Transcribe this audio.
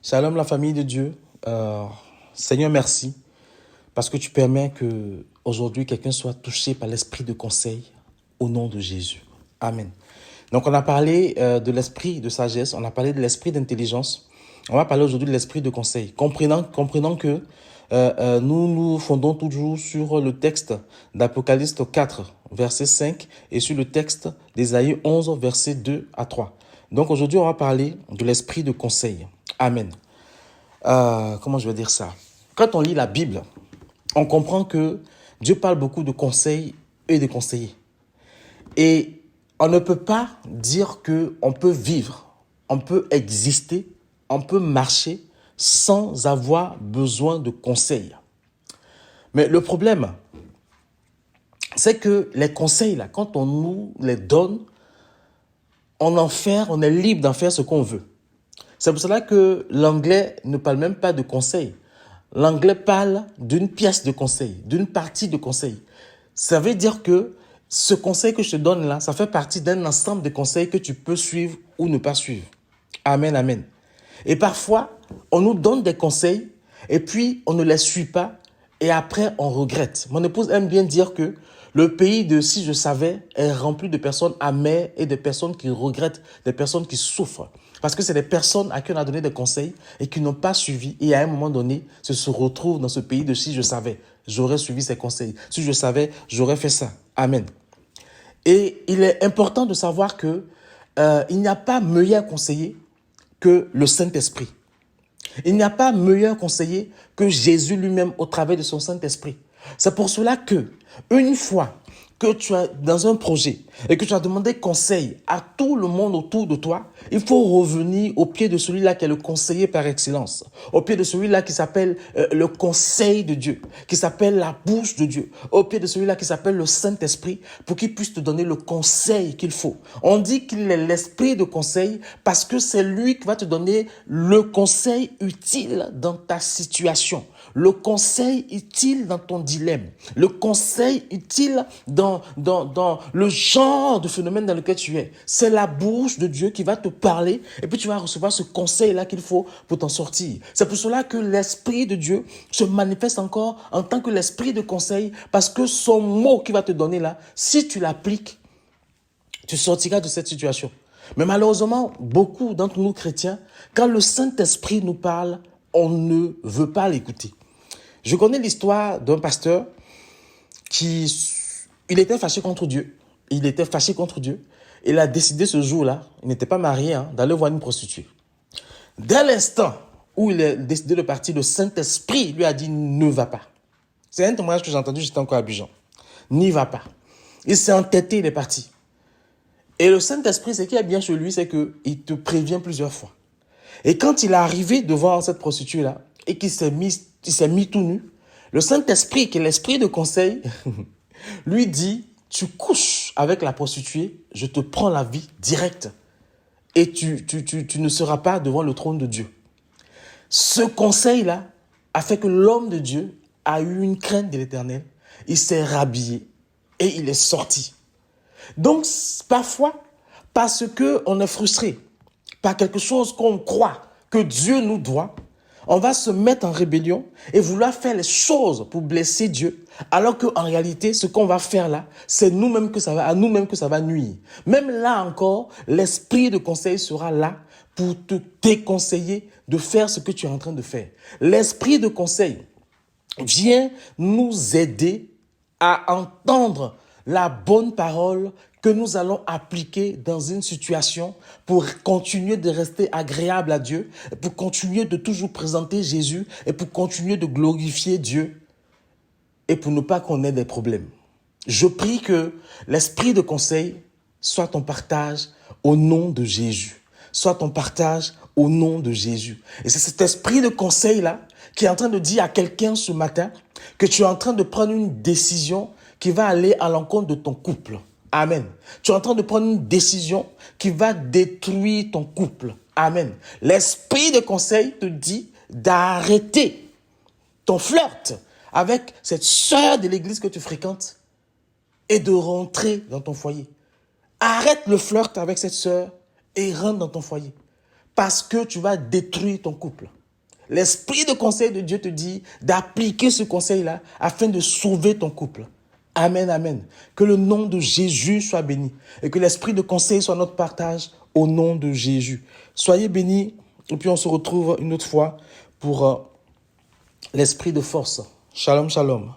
Shalom la famille de Dieu. Seigneur, merci parce que tu permets que aujourd'hui quelqu'un soit touché par l'esprit de conseil au nom de Jésus. Amen. Donc on a parlé de l'esprit de sagesse, on a parlé de l'esprit d'intelligence. On va parler aujourd'hui de l'esprit de conseil. Comprenant que nous nous fondons toujours sur le texte d'Apocalypse 4, verset 5 et sur le texte d'Ésaïe 11, verset 2 à 3. Donc aujourd'hui on va parler de l'esprit de conseil. Amen. Comment je vais dire ça? Quand on lit la Bible, on comprend que Dieu parle beaucoup de conseils et de conseillers. Et on ne peut pas dire qu'on peut vivre, on peut exister, on peut marcher sans avoir besoin de conseils. Mais le problème, c'est que les conseils, là, quand on nous les donne, on est libre d'en faire ce qu'on veut. C'est pour cela que l'anglais ne parle même pas de conseil. L'anglais parle d'une pièce de conseil, d'une partie de conseil. Ça veut dire que ce conseil que je te donne là, ça fait partie d'un ensemble de conseils que tu peux suivre ou ne pas suivre. Amen, amen. Et parfois, on nous donne des conseils et puis on ne les suit pas et après on regrette. Mon épouse aime bien dire que le pays de Si je savais est rempli de personnes amères et de personnes qui regrettent, des personnes qui souffrent. Parce que c'est des personnes à qui on a donné des conseils et qui n'ont pas suivi et à un moment donné se retrouvent dans ce pays de Si je savais, j'aurais suivi ces conseils. Si je savais, j'aurais fait ça. Amen. Et il est important de savoir que il n'y a pas meilleur conseiller que le Saint-Esprit. Il n'y a pas meilleur conseiller que Jésus lui-même au travers de son Saint-Esprit. C'est pour cela que, une fois que tu es dans un projet et que tu as demandé conseil à tout le monde autour de toi, il faut revenir au pied de celui-là qui est le conseiller par excellence, au pied de celui-là qui s'appelle le conseil de Dieu, qui s'appelle la bouche de Dieu, au pied de celui-là qui s'appelle le Saint-Esprit pour qu'il puisse te donner le conseil qu'il faut. On dit qu'il est l'esprit de conseil parce que c'est lui qui va te donner le conseil utile dans ta situation, le conseil utile dans ton dilemme, le conseil utile dans le genre de phénomène dans lequel tu es. C'est la bouche de Dieu qui va te parler et puis tu vas recevoir ce conseil-là qu'il faut pour t'en sortir. C'est pour cela que l'Esprit de Dieu se manifeste encore en tant que l'Esprit de conseil parce que son mot qu'il va te donner là, si tu l'appliques, tu sortiras de cette situation. Mais malheureusement, beaucoup d'entre nous chrétiens, quand le Saint-Esprit nous parle, on ne veut pas l'écouter. Je connais l'histoire d'un pasteur il était fâché contre Dieu. Il était fâché contre Dieu. Il a décidé ce jour-là, il n'était pas marié, d'aller voir une prostituée. Dès l'instant où il a décidé de partir, le Saint-Esprit lui a dit ne va pas. C'est un témoignage que j'ai entendu, j'étais encore à Abidjan. N'y va pas. Il s'est entêté, il est parti. Et le Saint-Esprit, ce qui est bien chez lui, c'est qu'il te prévient plusieurs fois. Et quand il est arrivé devant cette prostituée-là, et qu'il s'est mis tout nu, le Saint-Esprit, qui est l'esprit de conseil, lui dit, tu couches avec la prostituée, je te prends la vie directe. Et tu ne seras pas devant le trône de Dieu. Ce conseil-là a fait que l'homme de Dieu a eu une crainte de l'Éternel. Il s'est rhabillé et il est sorti. Donc, parfois, parce qu'on est frustré par quelque chose qu'on croit que Dieu nous doit, on va se mettre en rébellion et vouloir faire les choses pour blesser Dieu, alors qu'en réalité, ce qu'on va faire là, c'est à nous-mêmes que ça va nuire. Même là encore, l'esprit de conseil sera là pour te déconseiller de faire ce que tu es en train de faire. L'esprit de conseil vient nous aider à entendre la bonne parole que nous allons appliquer dans une situation pour continuer de rester agréable à Dieu, pour continuer de toujours présenter Jésus et pour continuer de glorifier Dieu et pour ne pas qu'on ait des problèmes. Je prie que l'esprit de conseil soit ton partage au nom de Jésus. Soit ton partage au nom de Jésus. Et c'est cet esprit de conseil-là qui est en train de dire à quelqu'un ce matin que tu es en train de prendre une décision qui va aller à l'encontre de ton couple. Amen. Tu es en train de prendre une décision qui va détruire ton couple. Amen. L'esprit de conseil te dit d'arrêter ton flirt avec cette sœur de l'église que tu fréquentes et de rentrer dans ton foyer. Arrête le flirt avec cette sœur et rentre dans ton foyer. parce que tu vas détruire ton couple. L'esprit de conseil de Dieu te dit d'appliquer ce conseil-là afin de sauver ton couple. Amen, amen. Que le nom de Jésus soit béni et que l'esprit de conseil soit notre partage au nom de Jésus. Soyez bénis et puis on se retrouve une autre fois pour l'esprit de force. Shalom, shalom.